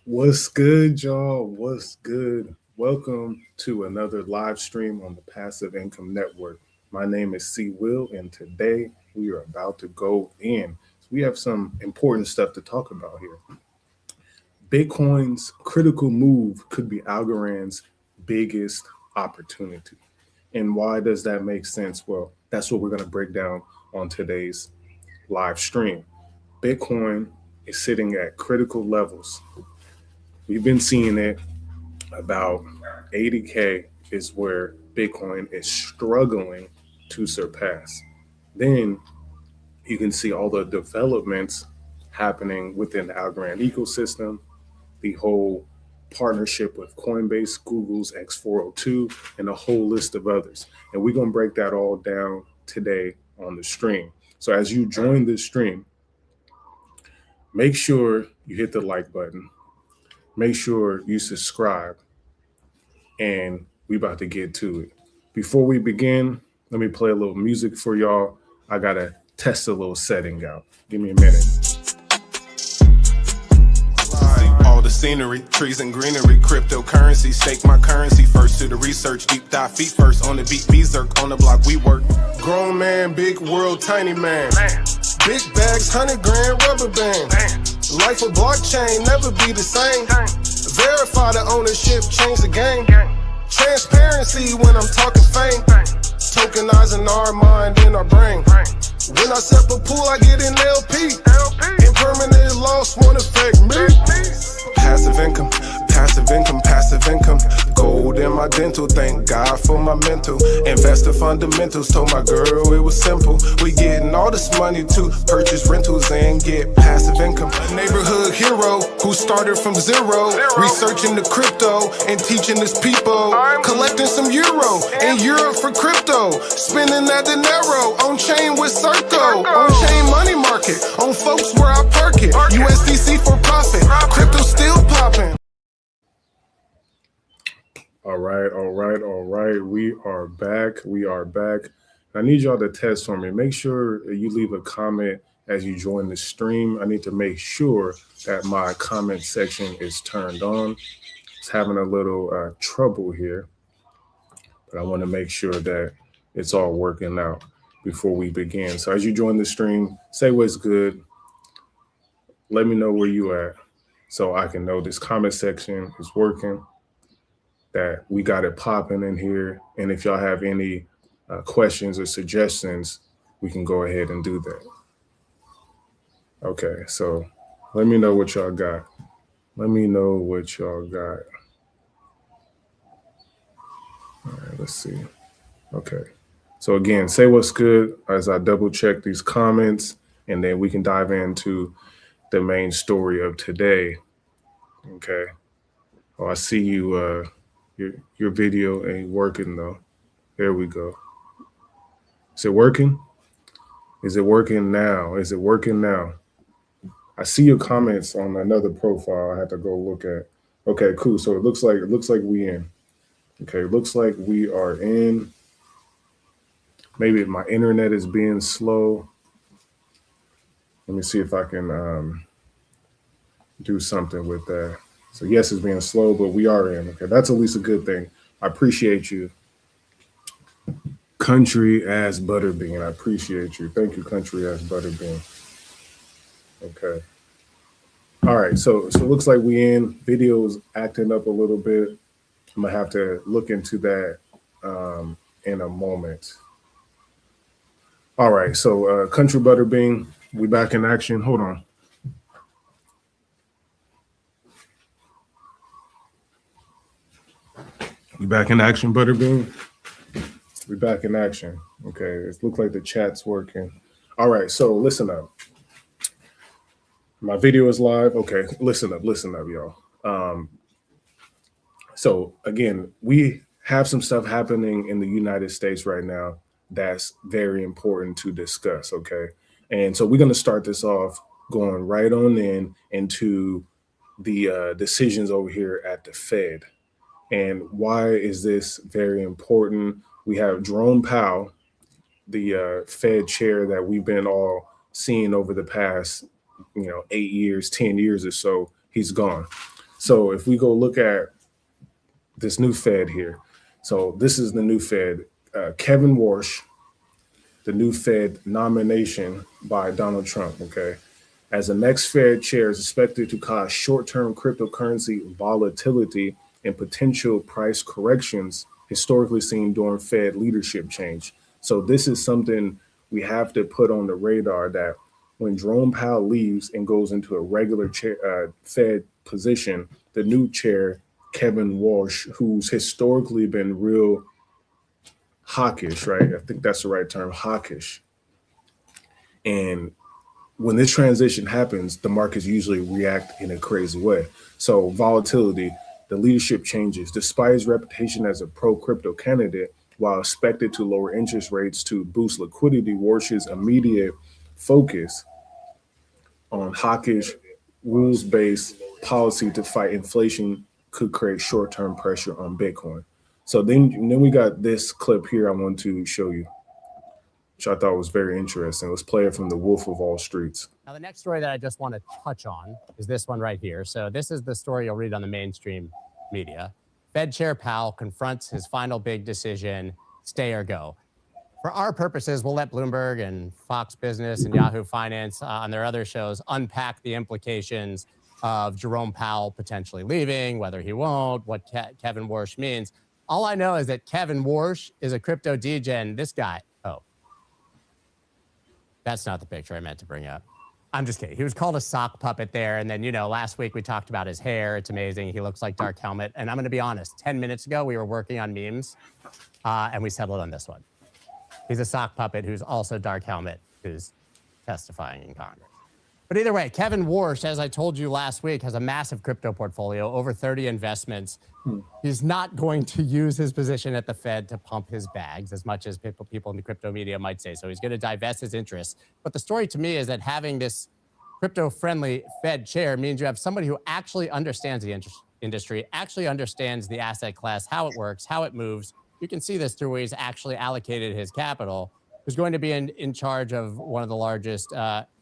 What's good, y'all? What's good? Welcome to another live stream on the Passive Income Network. My name is C. Will, and today we are about to go in. We have some important stuff to talk about here. Bitcoin's critical move could be Algorand's biggest opportunity. And why does that make sense? Well, that's what we're going to break down on today's live stream. Bitcoin is sitting at critical levels. We've been seeing it about 80K is where Bitcoin is struggling to surpass. Then you can see all the developments happening within the Algorand ecosystem, the whole partnership with Coinbase, Google's X402, and a whole list of others. And we're going to break that all down today on the stream. So as you join this stream, make sure you hit the like button. Make sure you subscribe, and we about to get to it. Before we begin, let me play a little music for y'all. I gotta test a little setting out. Give me a minute. All the scenery, trees and greenery, cryptocurrency, stake my currency first to the research, deep dive feet first on the beat, berserk on the block we work. Grown man, big world, tiny man. Big bags, 100 grand rubber band. Life of blockchain, never be the same. Verify the ownership, change the game. Transparency when I'm talking fame. Tokenizing our mind and our brain. When I step a pool, I get an LP. Impermanent loss won't affect me. Passive income, passive income, passive income. Gold in my dental, thank God for my mental. Investor fundamentals, told my girl it was simple. We getting all this money to purchase rentals and get passive income. Neighborhood hero who started from zero. Researching the crypto and teaching his people. Collecting some euro in Europe for crypto. Spending that dinero on chain with Circo. On chain money market, on folks where I park it. USDC for profit, crypto still popping. All right. We are back. I need y'all to test for me. Make sure you leave a comment as you join the stream. I need to make sure that my comment section is turned on. It's having a little trouble here, but I want to make sure that it's all working out before we begin. So as you join the stream, say what's good. Let me know where you at so I can know this comment section is working, that we got it popping in here. And if y'all have any questions or suggestions, we can go ahead and do that. Okay, so let me know what y'all got. All right, let's see. Okay. So again, say what's good as I double check these comments, and then we can dive into the main story of today. Okay. Oh, I see you. Your video ain't working though. There we go. Is it working? Is it working now? I see your comments on another profile. I have to go look at. Okay, cool. So it looks like we in. Okay, looks like we are in. Maybe my internet is being slow. Let me see if I can do something with that. So yes, it's being slow, but we are in. Okay, that's at least a good thing. I appreciate you. Country as Butterbean. I appreciate you. Thank you, Country as Butterbean. Okay. All right, so it looks like we in. Video's acting up a little bit. I'm gonna have to look into that in a moment. All right, so Country Butterbean, we back in action. Hold on. We back in action, Butterbean. We back in action. Okay, it looks like the chat's working. All right, so listen up. My video is live. Okay, listen up, y'all. So again, we have some stuff happening in the United States right now that's very important to discuss. Okay, and so we're going to start this off going right on into the decisions over here at the Fed. And why is this very important? We have Jerome Powell, the Fed chair that we've been all seeing over the past, 8 years, 10 years or so. He's gone. So if we go look at this new Fed here, so this is the new Fed. Kevin Warsh, the new Fed nomination by Donald Trump, okay, as the next Fed chair is expected to cause short term cryptocurrency volatility and potential price corrections historically seen during Fed leadership change. So, this is something we have to put on the radar that when Jerome Powell leaves and goes into a regular chair, Fed position, the new chair, Kevin Walsh, who's historically been real hawkish, right? I think that's the right term, hawkish. And when this transition happens, the markets usually react in a crazy way. So volatility, the leadership changes. Despite his reputation as a pro-crypto candidate, while expected to lower interest rates to boost liquidity, Warsh's immediate focus on hawkish, rules-based policy to fight inflation could create short-term pressure on Bitcoin. So then we got this clip here I want to show you, which I thought was very interesting. Let's play it from The Wolf of All Streets. Now, the next story that I just want to touch on is this one right here. So this is the story you'll read on the mainstream media. Fed Chair Powell confronts his final big decision, stay or go. For our purposes, we'll let Bloomberg and Fox Business and Yahoo Finance on their other shows unpack the implications of Jerome Powell potentially leaving, whether he won't, what Kevin Warsh means. All I know is that Kevin Warsh is a crypto degen. This guy, that's not the picture I meant to bring up. I'm just kidding. He was called a sock puppet there. And then, last week we talked about his hair. It's amazing. He looks like Dark Helmet. And I'm going to be honest, 10 minutes ago, we were working on memes and we settled on this one. He's a sock puppet who's also Dark Helmet, who's testifying in Congress. But either way, Kevin Warsh, as I told you last week, has a massive crypto portfolio, over 30 investments. He's not going to use his position at the Fed to pump his bags as much as people in the crypto media might say. So he's going to divest his interests. But the story to me is that having this crypto-friendly Fed chair means you have somebody who actually understands the industry, actually understands the asset class, how it works, how it moves. You can see this through where he's actually allocated his capital, who's going to be in charge of one of the largest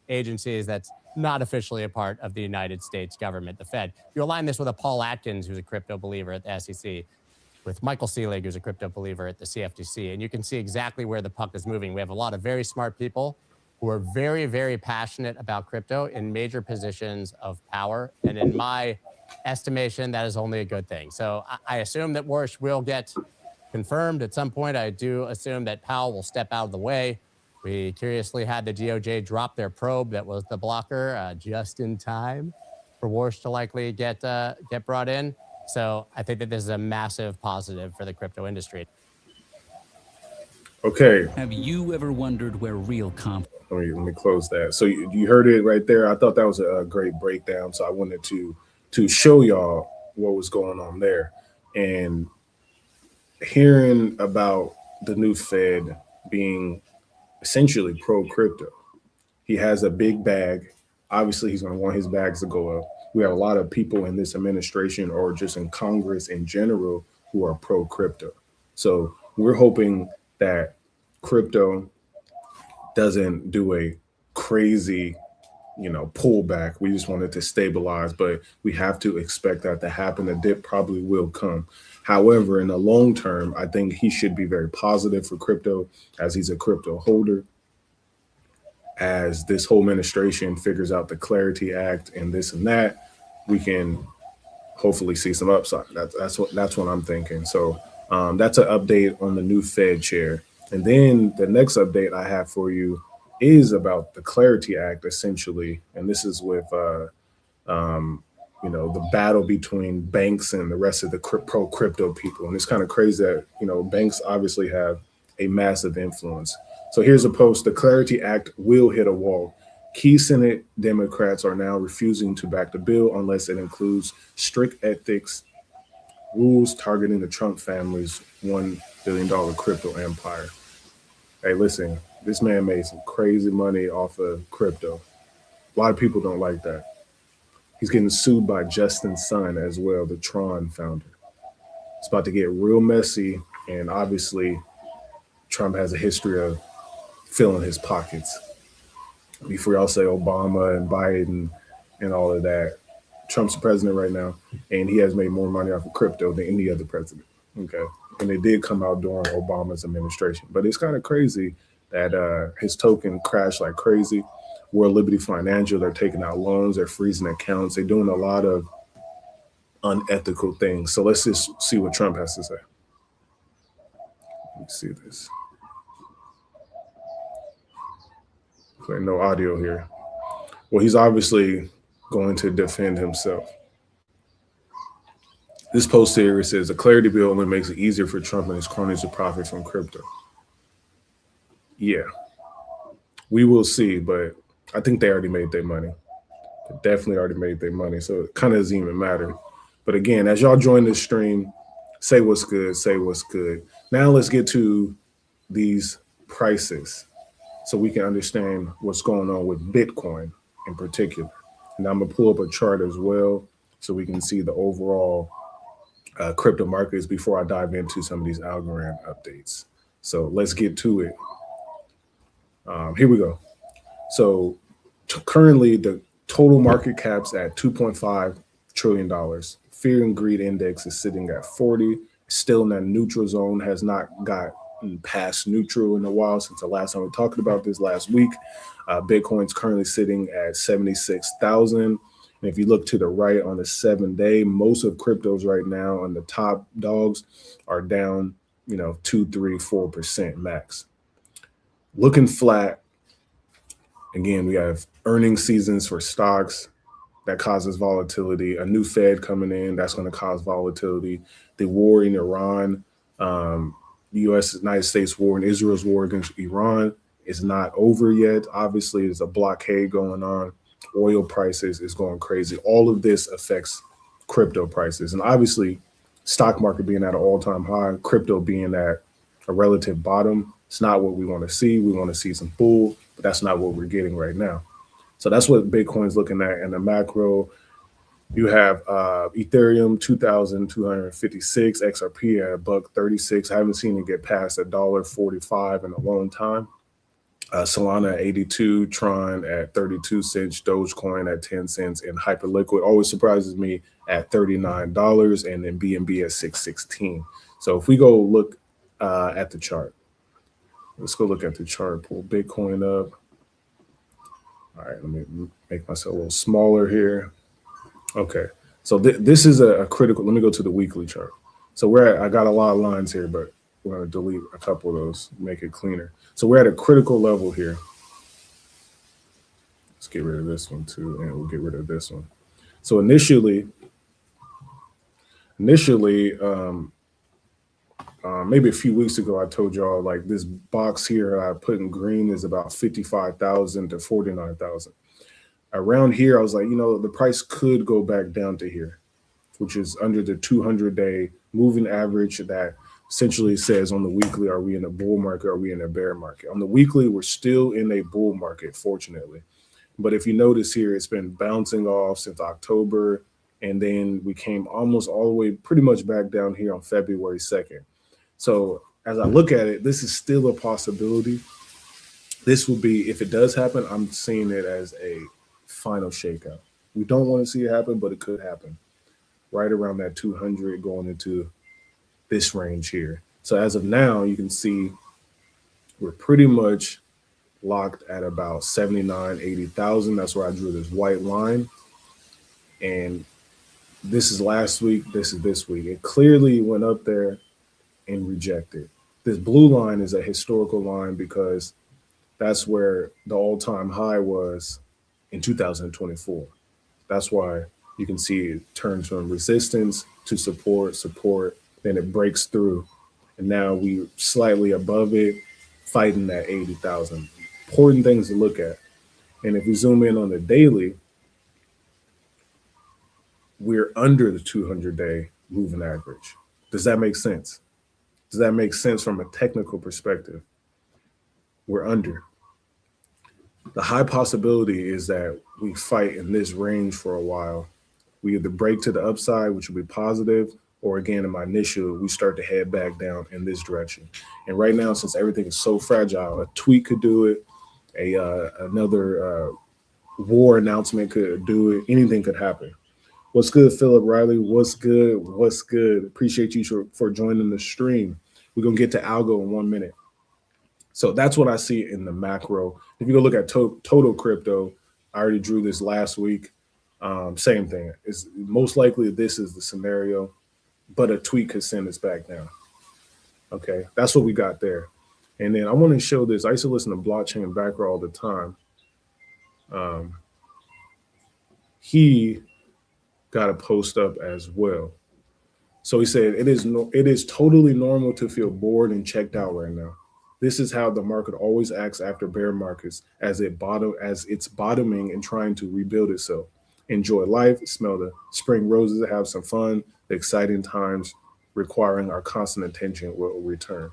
agencies that's not officially a part of the United States government, the Fed. You align this with a Paul Atkins, who's a crypto believer at the SEC, with Michael Seelig, who's a crypto believer at the CFTC, and you can see exactly where the puck is moving. We have a lot of very smart people who are very, very passionate about crypto in major positions of power, and in my estimation, that is only a good thing. So I assume that Warsh will get confirmed at some point. I do assume that Powell will step out of the way. We curiously had the DOJ drop their probe that was the blocker just in time for Warsh to likely get brought in. So I think that this is a massive positive for the crypto industry. Okay. Have you ever wondered where real confidence? Let me close that. So you heard it right there. I thought that was a great breakdown. So I wanted to show y'all what was going on there. And hearing about the new Fed being essentially pro-crypto. He has a big bag. Obviously, he's going to want his bags to go up. We have a lot of people in this administration or just in Congress in general who are pro-crypto. So we're hoping that crypto doesn't do a crazy, pullback. We just want it to stabilize, but we have to expect that to happen. A dip probably will come. However, in the long term, I think he should be very positive for crypto as he's a crypto holder. As this whole administration figures out the Clarity Act and this and that, we can hopefully see some upside. That's what I'm thinking. So that's an update on the new Fed chair. And then the next update I have for you is about the Clarity Act, essentially. And this is with the battle between banks and the rest of the pro-crypto people. And it's kind of crazy that, banks obviously have a massive influence. So here's a post. The Clarity Act will hit a wall. Key Senate Democrats are now refusing to back the bill unless it includes strict ethics rules targeting the Trump family's $1 billion crypto empire. Hey, listen, this man made some crazy money off of crypto. A lot of people don't like that. He's getting sued by Justin Sun as well, the Tron founder. It's about to get real messy, and obviously Trump has a history of filling his pockets. Before y'all say Obama and Biden and all of that, Trump's the president right now, and he has made more money off of crypto than any other president. Okay, and it did come out during Obama's administration, but it's kind of crazy that his token crashed like crazy. World Liberty Financial, they're taking out loans, they're freezing accounts, they're doing a lot of unethical things. So let's just see what Trump has to say. Let me see this. Okay, no audio here. Well, he's obviously going to defend himself. This post here says a clarity bill only makes it easier for Trump and his cronies to profit from crypto. Yeah, we will see, but I think they already made their money. They definitely already made their money, so it kind of doesn't even matter. But again, as y'all join this stream, say what's good, say what's good. Now let's get to these prices so we can understand what's going on with Bitcoin in particular. And I'm gonna pull up a chart as well so we can see the overall crypto markets before I dive into some of these Algorand updates. So let's get to it. Here we go. So currently the total market cap's at $2.5 trillion. Fear and greed index is sitting at 40, still in that neutral zone, has not gotten past neutral in a while since the last time we talked about this last week. Bitcoin's currently sitting at 76,000. And if you look to the right on the 7-day, most of cryptos right now on the top dogs are down, 2, 3, 4% max. Looking flat. Again, we have earnings seasons for stocks that causes volatility. A new Fed coming in, that's going to cause volatility. The war in Iran, the United States war and Israel's war against Iran is not over yet. Obviously, there's a blockade going on. Oil prices is going crazy. All of this affects crypto prices. And obviously, stock market being at an all-time high, crypto being at a relative bottom, it's not what we want to see. We want to see some bull, but that's not what we're getting right now. So that's what Bitcoin's looking at in the macro. You have Ethereum 2,256, XRP at $1.36. I haven't seen it get past $1.45 in a long time. Solana at 82, Tron at 32 cents, Dogecoin at 10 cents, and Hyperliquid always surprises me at $39, and then BNB at 616. So if we go look at the chart, let's go look at the chart. Pull Bitcoin up. All right, let me make myself a little smaller here. Okay, so this is a critical. Let me go to the weekly chart. So I got a lot of lines here, but we're going to delete a couple of those, make it cleaner. So we're at a critical level here. Let's get rid of this one too, and we'll get rid of this one. So initially, maybe a few weeks ago, I told y'all like this box here I put in green is about 55,000 to 49,000. Around here, I was like, the price could go back down to here, which is under the 200-day moving average that essentially says on the weekly, are we in a bull market? Are we in a bear market? On the weekly, we're still in a bull market, fortunately. But if you notice here, it's been bouncing off since October, and then we came almost all the way pretty much back down here on February 2nd. So as I look at it, this is still a possibility. This will be, if it does happen, I'm seeing it as a final shakeout. We don't want to see it happen, but it could happen right around that 200 going into this range here. So as of now, you can see we're pretty much locked at about 79, 80,000. That's where I drew this white line. And this is last week. This is this week. It clearly went up there and rejected. This blue line is a historical line because that's where the all-time high was in 2024. That's why you can see it turns from resistance to support, then it breaks through. And now we're slightly above it, fighting that 80,000. Important things to look at. And if we zoom in on the daily, we're under the 200-day moving average. Does that make sense? Does that make sense from a technical perspective? We're under. The high possibility is that we fight in this range for a while. We either break to the upside, which will be positive, or again, in my initial, we start to head back down in this direction. And right now, since everything is so fragile, a tweet could do it, another war announcement could do it, anything could happen. What's good, Philip Riley? What's good? What's good? Appreciate you for joining the stream. We're gonna get to algo in 1 minute. So that's what I see in the macro. If you go look at total crypto, I already drew this last week. Same thing. It's most likely this is the scenario, but a tweet could send us back down. Okay, that's what we got there. And then I want to show this. I used to listen to Blockchain Backer all the time. Um, he got a post up as well. So he said it is totally normal to feel bored and checked out right now. This is how the market always acts after bear markets, as it's bottoming and trying to rebuild itself. Enjoy life, smell the spring roses, have some fun. The exciting times requiring our constant attention will return.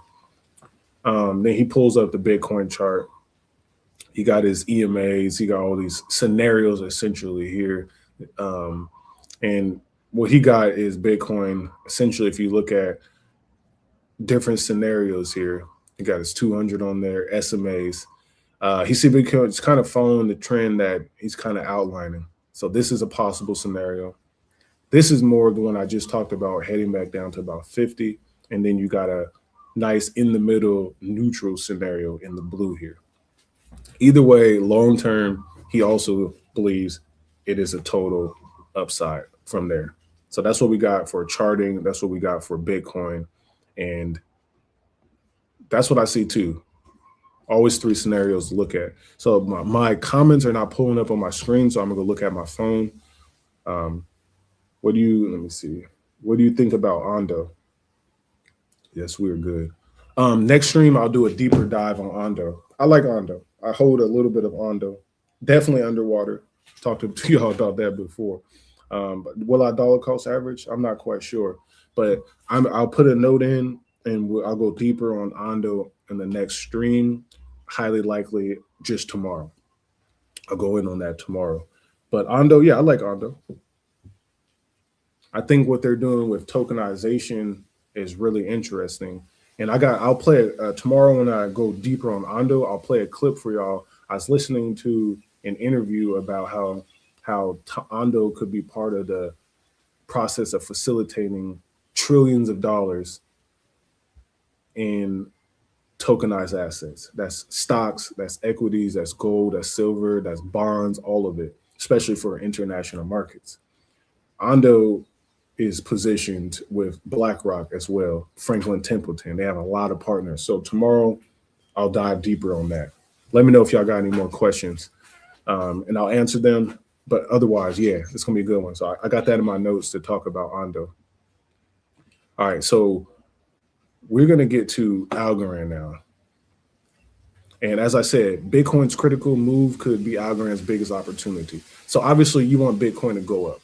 Then he pulls up the Bitcoin chart. He got his EMAs. He got all these scenarios essentially here. And what he got is Bitcoin. Essentially, if you look at different scenarios here, he got his 200 on there, SMAs. He see Bitcoin's kind of following the trend that he's kind of outlining. So this is a possible scenario. This is more of the one I just talked about, heading back down to about 50. And then you got a nice in the middle neutral scenario in the blue here. Either way, long term, he also believes it is a total upside from there. So that's what we got for charting. That's what we got for Bitcoin. And that's what I see too. Always three scenarios to look at. So my comments are not pulling up on my screen, so I'm gonna go look at my phone. Let me see. What do you think about Ondo? Yes, we're good. Next stream, I'll do a deeper dive on Ondo. I like Ondo. I hold a little bit of Ondo. Definitely underwater. Talked to y'all about that before. But will I dollar cost average? I'm not quite sure. But I'll put a note in and I'll go deeper on Ondo in the next stream. Highly likely just tomorrow. I'll go in on that tomorrow. But Ondo, yeah, I like Ondo. I think what they're doing with tokenization is really interesting. And I'll play it tomorrow when I go deeper on Ondo. I'll play a clip for y'all. I was listening to an interview about how Ondo could be part of the process of facilitating trillions of dollars in tokenized assets. That's stocks, that's equities, that's gold, that's silver, that's bonds, all of it, especially for international markets. Ondo is positioned with BlackRock as well, Franklin Templeton. They have a lot of partners. So tomorrow, I'll dive deeper on that. Let me know if y'all got any more questions, and I'll answer them. But otherwise, yeah, it's going to be a good one. So I got that in my notes to talk about Ondo. All right, so we're going to get to Algorand now. And as I said, Bitcoin's critical move could be Algorand's biggest opportunity. So obviously, you want Bitcoin to go up.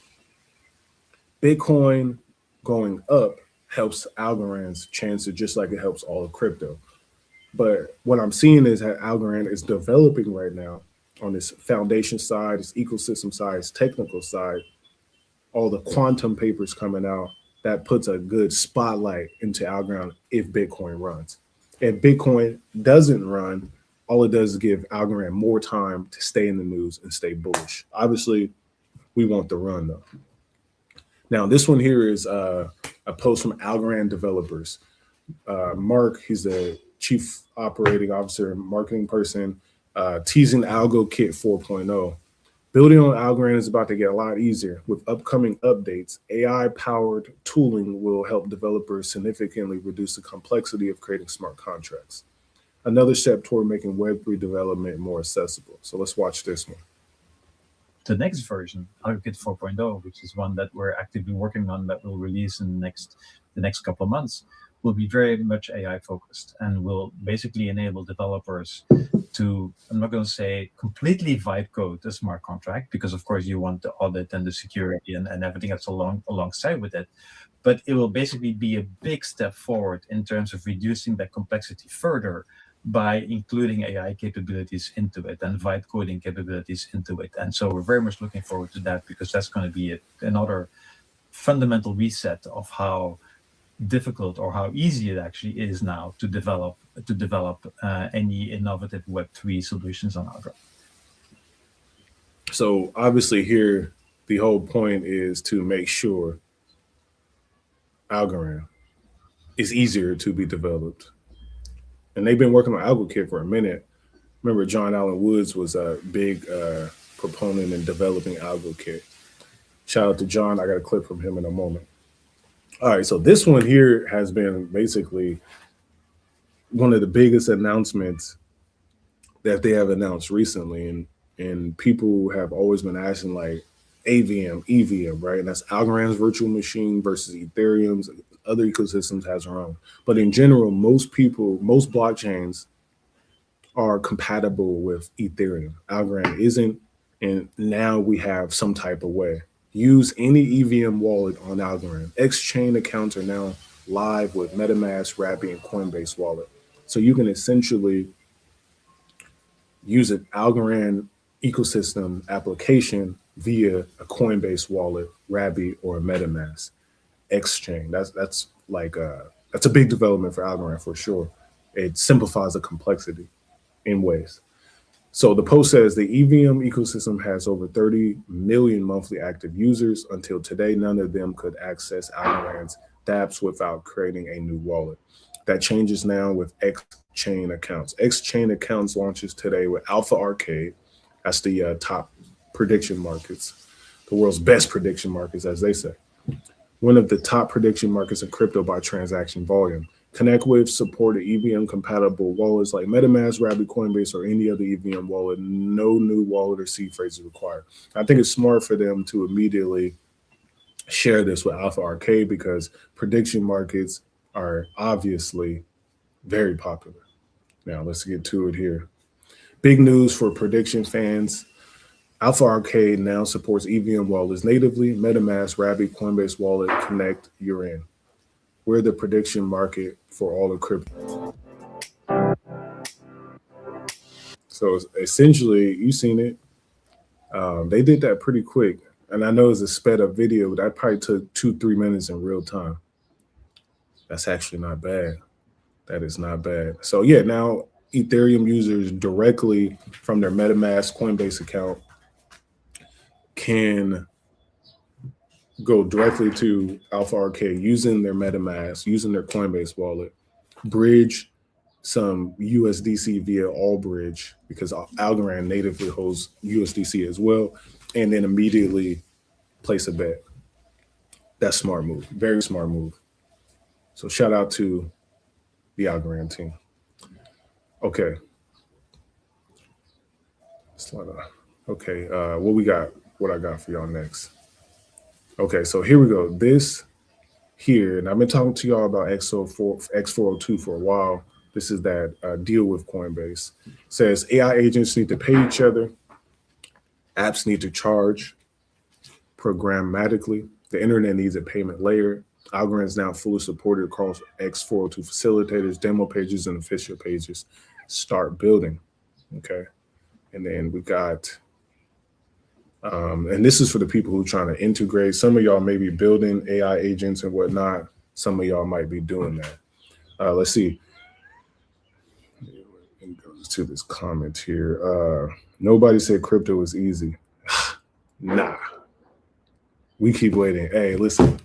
Bitcoin going up helps Algorand's chances just like it helps all of crypto. But what I'm seeing is that Algorand is developing right now on this foundation side, its ecosystem side, its technical side, all the quantum papers coming out, that puts a good spotlight into Algorand if Bitcoin runs. If Bitcoin doesn't run, all it does is give Algorand more time to stay in the news and stay bullish. Obviously, we want the run though. Now, this one here is a post from Algorand developers. Mark, he's the chief operating officer, marketing person, teasing ALGO Kit 4.0. Building on Algorand is about to get a lot easier. With upcoming updates, AI-powered tooling will help developers significantly reduce the complexity of creating smart contracts. Another step toward making Web3 development more accessible. So let's watch this one. The next version, AlgoKit 4.0, which is one that we're actively working on that will release in the next couple of months, will be very much AI focused and will basically enable developers to, I'm not going to say completely vibe code a smart contract, because of course you want the audit and the security and everything that's alongside with it. But it will basically be a big step forward in terms of reducing that complexity further by including AI capabilities into it and vibe coding capabilities into it. And so we're very much looking forward to that, because that's going to be another fundamental reset of how difficult or how easy it actually is now to develop any innovative Web3 solutions on Algorand. So obviously here the whole point is to make sure Algorand is easier to be developed. And they've been working on AlgoKit for a minute. Remember, John Allen Woods was a big proponent in developing AlgoKit. Shout out to John. I got a clip from him in a moment. All right, so this one here has been basically one of the biggest announcements that they have announced recently, and people have always been asking like AVM, EVM, right? And that's Algorand's virtual machine versus Ethereum's. Other ecosystems has their own, but in general, most blockchains are compatible with Ethereum. Algorand isn't, and now we have some type of way. Use any EVM wallet on Algorand. X-Chain accounts are now live with MetaMask, Rappi, and Coinbase wallet. So you can essentially use an Algorand ecosystem application via a Coinbase wallet, Rappi, or a MetaMask. X-Chain. That's a big development for Algorand for sure. It simplifies the complexity in ways. So the post says the EVM ecosystem has over 30 million monthly active users. Until today, none of them could access Algorand's dApps without creating a new wallet. That changes now with X-Chain accounts. X-Chain accounts launches today with Alpha Arcade. That's the top prediction markets, the world's best prediction markets, as they say. One of the top prediction markets in crypto by transaction volume. Connect with supported EVM compatible wallets like MetaMask, Rappi, Coinbase, or any other EVM wallet. No new wallet or seed phrase is required. I think it's smart for them to immediately share this with Alpha Arcade because prediction markets are obviously very popular. Now let's get to it here. Big news for prediction fans. Alpha Arcade now supports EVM wallets natively. MetaMask, Rappi, Coinbase Wallet, Connect, you're in. We're the prediction market for all of crypto. So essentially, you've seen it. They did that pretty quick. And I know it's a sped up video, but that probably took 2-3 minutes in real time. That's actually not bad. That is not bad. So yeah, now Ethereum users directly from their MetaMask Coinbase account can go directly to Alpha Arcade using their MetaMask, using their Coinbase wallet, bridge some USDC via Allbridge because Algorand natively holds USDC as well, and then immediately place a bet. That's smart move, very smart move. So shout out to the Algorand team. Okay. Okay, what we got? What I got for y'all next? Okay, so here we go. This here, and I've been talking to y'all about X402 for a while. This is that deal with Coinbase. It says AI agents need to pay each other. Apps need to charge programmatically. The internet needs a payment layer. Algorand is now fully supported across X402 facilitators, demo pages, and official pages. Start building. Okay. And then we got and this is for the people who are trying to integrate. Some of y'all may be building AI agents and whatnot. Some of y'all might be doing that. Let's see. It goes to this comment here. Nobody said crypto is easy. Nah. We keep waiting. Hey, listen.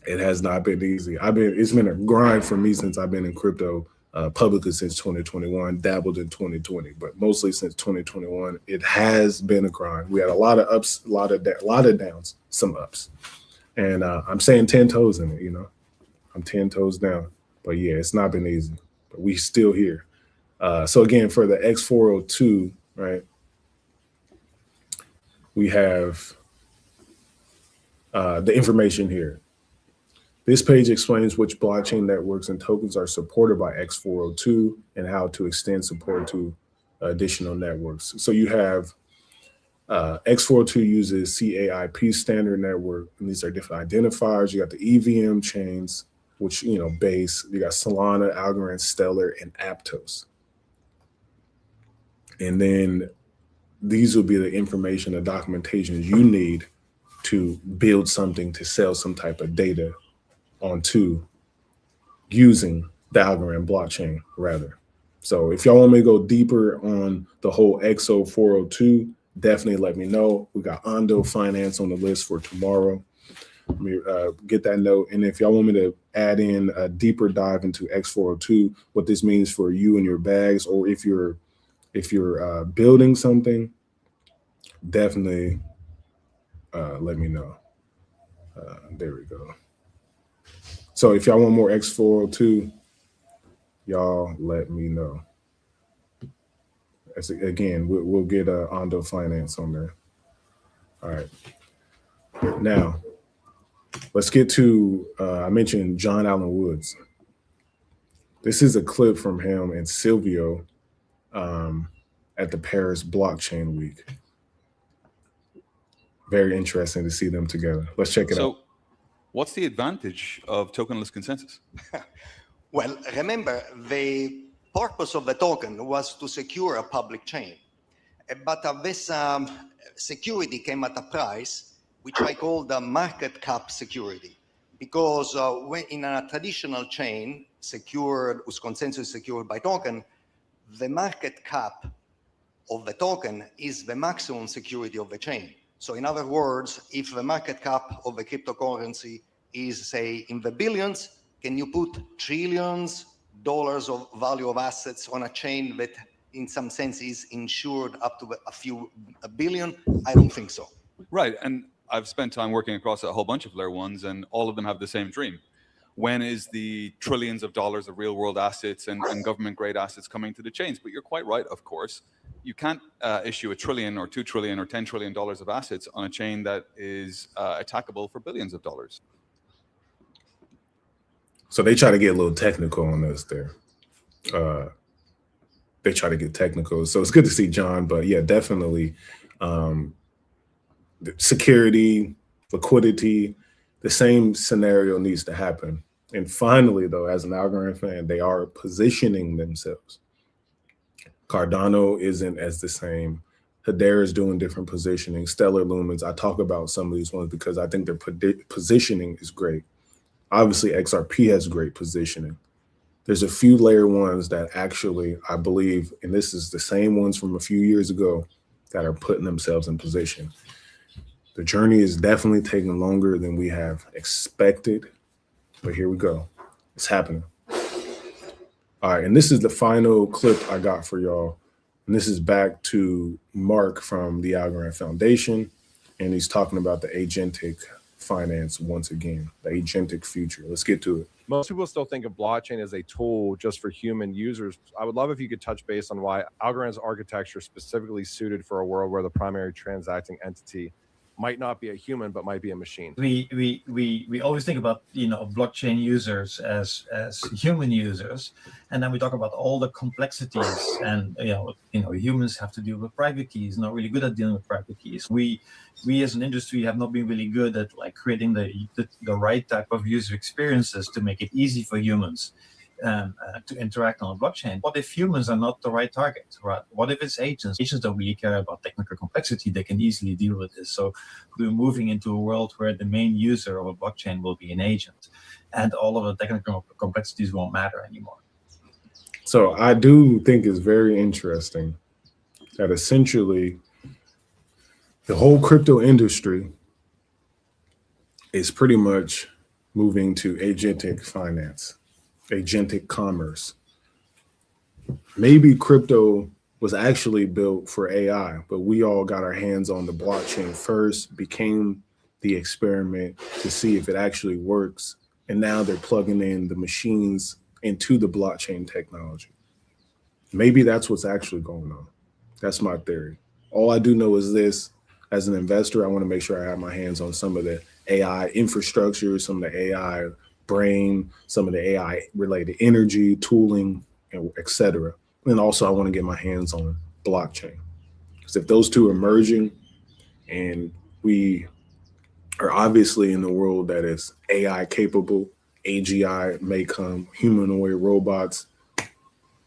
It has not been easy. It's been a grind for me since I've been in crypto. Publicly since 2021, dabbled in 2020, but mostly since 2021, it has been a grind. We had a lot of ups, a lot of downs, some ups, and I'm saying 10 toes in it. You know, I'm 10 toes down, but yeah, it's not been easy. But we still here. So again, for the X402, right? We have the information here. This page explains which blockchain networks and tokens are supported by X402 and how to extend support to additional networks. So you have X402 uses CAIP standard network, and these are different identifiers. You got the EVM chains, which, you know, Base. You got Solana, Algorand, Stellar, and Aptos. And then these will be the information, the documentation you need to build something, to sell some type of data onto using the Algorand blockchain, rather. So if y'all want me to go deeper on the whole XO402, definitely let me know. We got Ondo Finance on the list for tomorrow. Let me get that note. And if y'all want me to add in a deeper dive into X402, what this means for you and your bags, or if you're building something, definitely let me know. There we go. So if y'all want more X402, y'all let me know. Again, we'll get Ondo Finance on there. All right. Now, let's get to, I mentioned John Allen Woods. This is a clip from him and Silvio at the Paris Blockchain Week. Very interesting to see them together. Let's check it out. So what's the advantage of tokenless consensus? Well, remember, the purpose of the token was to secure a public chain. But this security came at a price, which I call the market cap security. Because when in a traditional chain, secured, whose consensus is secured by token, the market cap of the token is the maximum security of the chain. So in other words, if the market cap of the cryptocurrency is, say, in the billions, can you put trillions dollars of value of assets on a chain that in some sense is insured up to a billion? I don't think so. Right, and I've spent time working across a whole bunch of layer ones, and all of them have the same dream. When is the trillions of dollars of real world assets and government grade assets coming to the chains? But you're quite right, of course. You can't issue $1 trillion or $2 trillion or $10 trillion of assets on a chain that is attackable for billions of dollars. So they try to get a little technical on us there. They try to get technical. So it's good to see John, but yeah, definitely security, liquidity, the same scenario needs to happen. And finally, though, as an Algorand fan, they are positioning themselves. Cardano isn't as the same. Hedera is doing different positioning. Stellar Lumens, I talk about some of these ones because I think their positioning is great. Obviously, XRP has great positioning. There's a few layer ones that actually, I believe, and this is the same ones from a few years ago, that are putting themselves in position. The journey is definitely taking longer than we have expected, but here we go. It's happening. All right, and this is the final clip I got for y'all. And this is back to Mark from the Algorand Foundation, and he's talking about the agentic finance once again, the agentic future. Let's get to it. Most people still think of blockchain as a tool just for human users. I would love if you could touch base on why Algorand's architecture is specifically suited for a world where the primary transacting entity might not be a human, but might be a machine. We always think about blockchain users as human users, and then we talk about all the complexities, and humans have to deal with private keys, not really good at dealing with private keys. We as an industry have not been really good at creating the right type of user experiences to make it easy for humans to interact on a blockchain. What if humans are not the right target, right? What if it's agents? Agents don't really care about technical complexity. They can easily deal with this. So we're moving into a world where the main user of a blockchain will be an agent, and all of the technical complexities won't matter anymore. So I do think it's very interesting that essentially the whole crypto industry is pretty much moving to agentic finance, agentic commerce. Maybe crypto was actually built for AI, but we all got our hands on the blockchain first, became the experiment to see if it actually works. And now they're plugging in the machines into the blockchain technology. Maybe that's what's actually going on. That's my theory. All I do know is this: as an investor, I want to make sure I have my hands on some of the AI infrastructure, some of the AI brain, some of the AI related energy, tooling, et cetera. And also I want to get my hands on blockchain. Because if those two are merging, and we are obviously in a world that is AI capable, AGI may come, humanoid robots,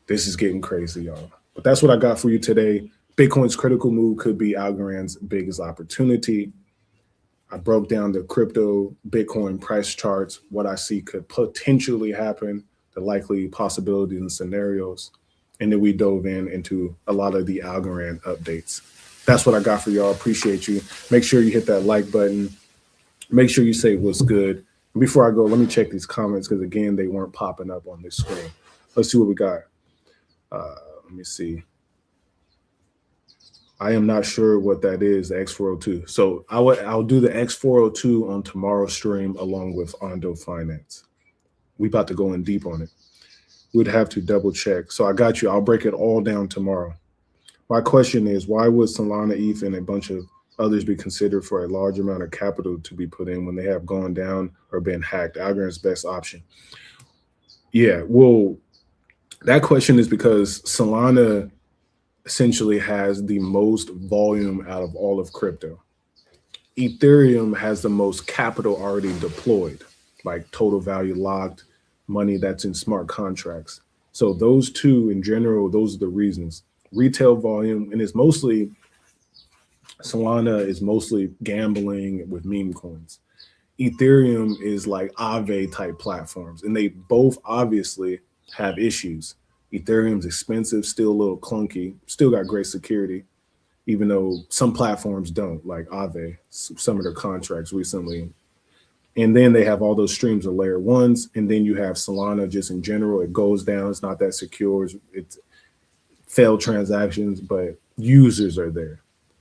this is getting crazy, y'all. But that's what I got for you today. Bitcoin's critical move could be Algorand's biggest opportunity. I broke down the crypto Bitcoin price charts, what I see could potentially happen, the likely possibilities and scenarios. And then we dove into a lot of the Algorand updates. That's what I got for y'all. Appreciate you. Make sure you hit that like button. Make sure you say what's good. And before I go, let me check these comments because, again, they weren't popping up on this screen. Let's see what we got. Let me see. I am not sure what that is, the X402. So I'll do the X402 on tomorrow's stream along with Ondo Finance. We about to go in deep on it. We'd have to double check. So I got you. I'll break it all down tomorrow. My question is, why would Solana, ETH, and a bunch of others be considered for a large amount of capital to be put in when they have gone down or been hacked? Algorand's best option. Yeah, well, that question is because Solana essentially has the most volume out of all of crypto. Ethereum has the most capital already deployed, like total value locked, money that's in smart contracts. So those two in general, those are the reasons. Retail volume, and it's mostly, Solana is mostly gambling with meme coins. Ethereum is like Aave type platforms, and they both obviously have issues. Ethereum's expensive, still a little clunky, still got great security, even though some platforms don't, like Aave, some of their contracts recently. And then they have all those streams of layer ones, and then you have Solana just in general. It goes down, it's not that secure, it's failed transactions, but users are there.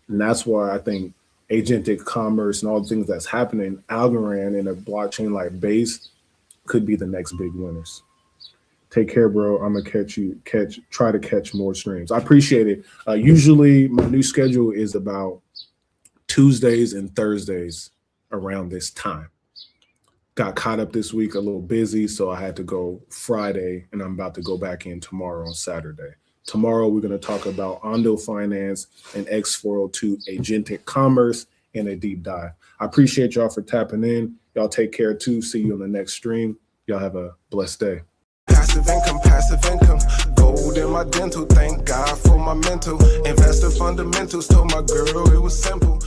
And that's why I think agentic commerce and all the things that's happening, Algorand in a blockchain like Base could be the next big winners. Take care, bro. I'm gonna try to catch more streams. I appreciate it. Usually my new schedule is about Tuesdays and Thursdays around this time. Got caught up this week, a little busy, so I had to go Friday, and I'm about to go back in tomorrow on Saturday. Tomorrow, we're going to talk about Ondo Finance and X402 agentic commerce in a deep dive. I appreciate y'all for tapping in. Y'all take care too. See you on the next stream. Y'all have a blessed day. Passive income, gold in my dental. Thank God for my mental. Investor fundamentals, told my girl it was simple.